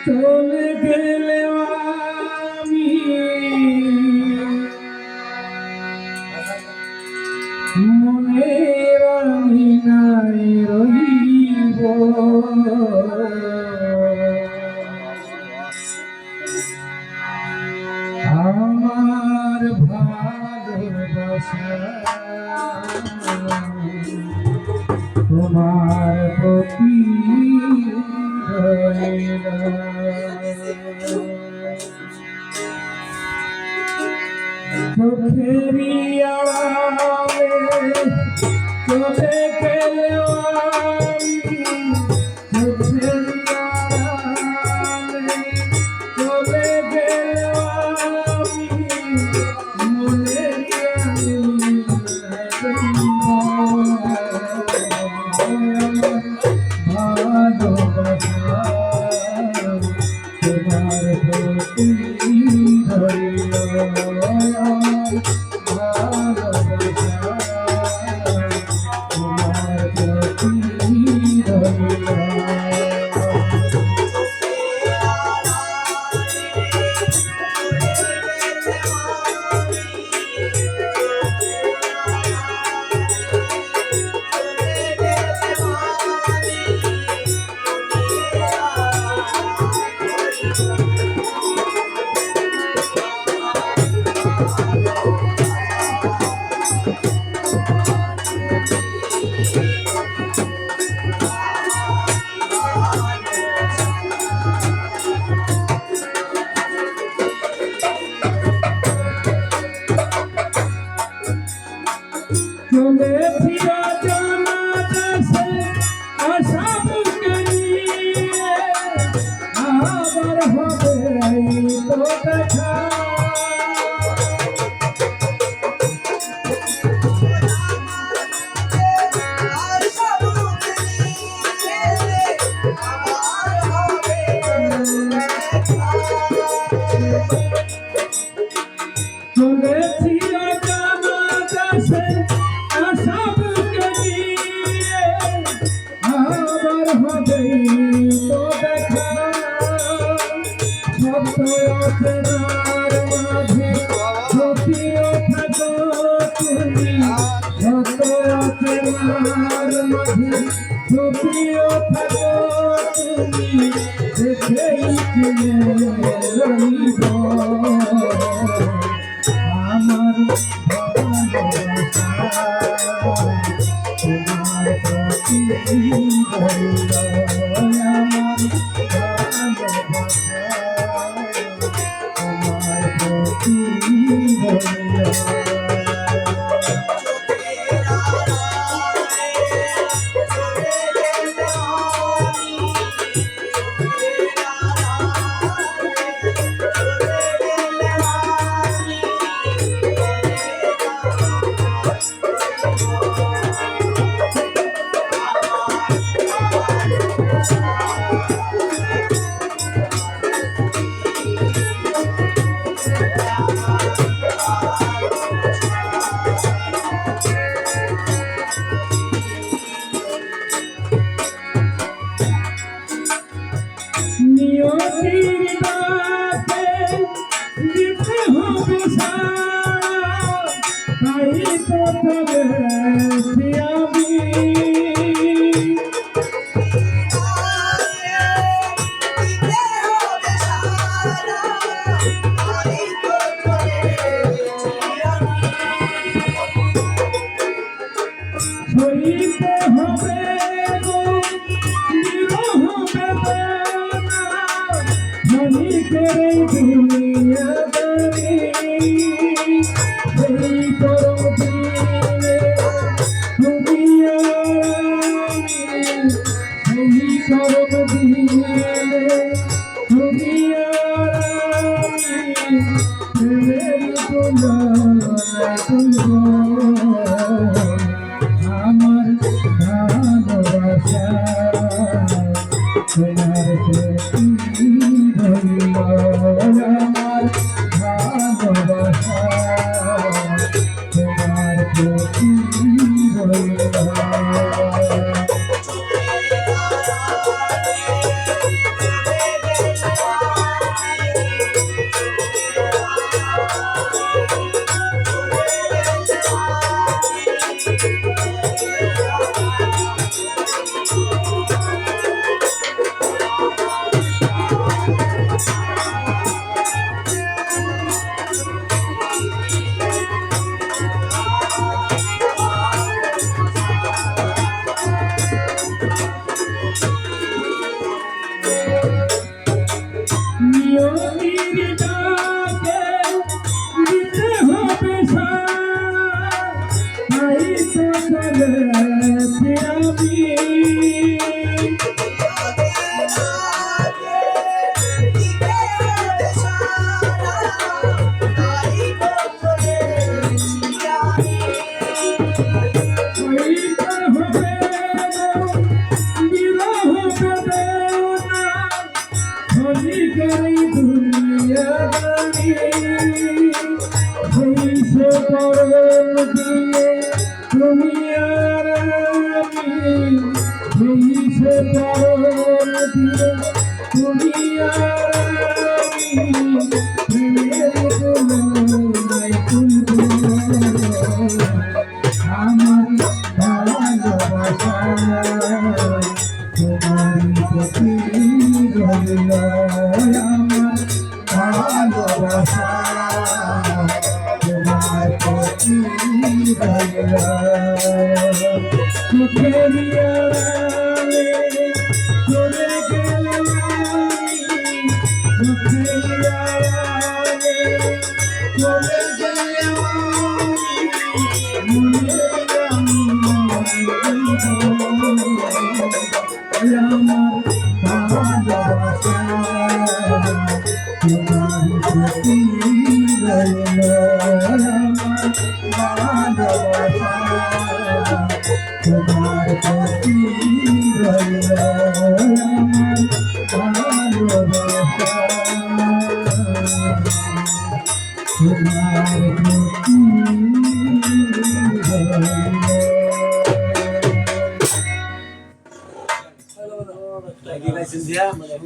চলে গেলে আমি মনের আঙিনায় রহিব, আমার ভালোবাসা তোমার প্রতি রইল। চোখেরই আড়ালে চলে গেলে আমি, চোখেরই আড়ালে চলে গেলে আমি মনের ভালোবাসা তোমার প্রতি রইল। চলেছি অজানা দেশে আশা বুকে নিয়ে, আবার হবে তো দেখা। চলেছি অজানা দেশে আশা বুকে নিয়ে, আবার হবে তো দেখা। শব্দ অচেনার মাঝে ছুটিও থাকো তুমি, শব্দ অচেনার মাঝে ছুটিও থাকো তুমি, দেখেই চিনে রইব আমার ভালোবাসা তোমার প্রতি রইল। আমার ভালোবাসা তোমার প্রতি রইল। নিয়তির ডাকে যেতে হবে সারা, তাই তো চলেছি আমি। সইতে হবে গো বিরহ বেদনা, ক্ষণিকের দুনিয়াদারি, সেই পরম দিনে তুমি আর আমি, সেই পরম দিনে তুমি আর আমি, প্রেমের দোলা তুলব। আমার ভালোবাসা তোমার প্রতি রইল। আমার ভালোবাসা তোমার প্রতি রইল। নিয়তির ডাকে দিতে হবে সাড়া, তাই তো চলেছি আমি। তুমি আর আমি, সে পরম দিয়ে তুমি আর আমি, প্রেমের দোলনায় তুলব আমার ভালোবাসা, তোমার প্রতি রইল আমার ভালোবাসা, তোমার প্রতি রইল। সুখের আড়ালে চলে গেলে আমি, সুখের আড়ালে চলে গেলে আমি, আমার ভালোবাসা, তোমার প্রতি রইল আমার ভালোবাসা, তোমার প্রতি রইল আমার ভালোবাসা, তোমার প্রতি রইল।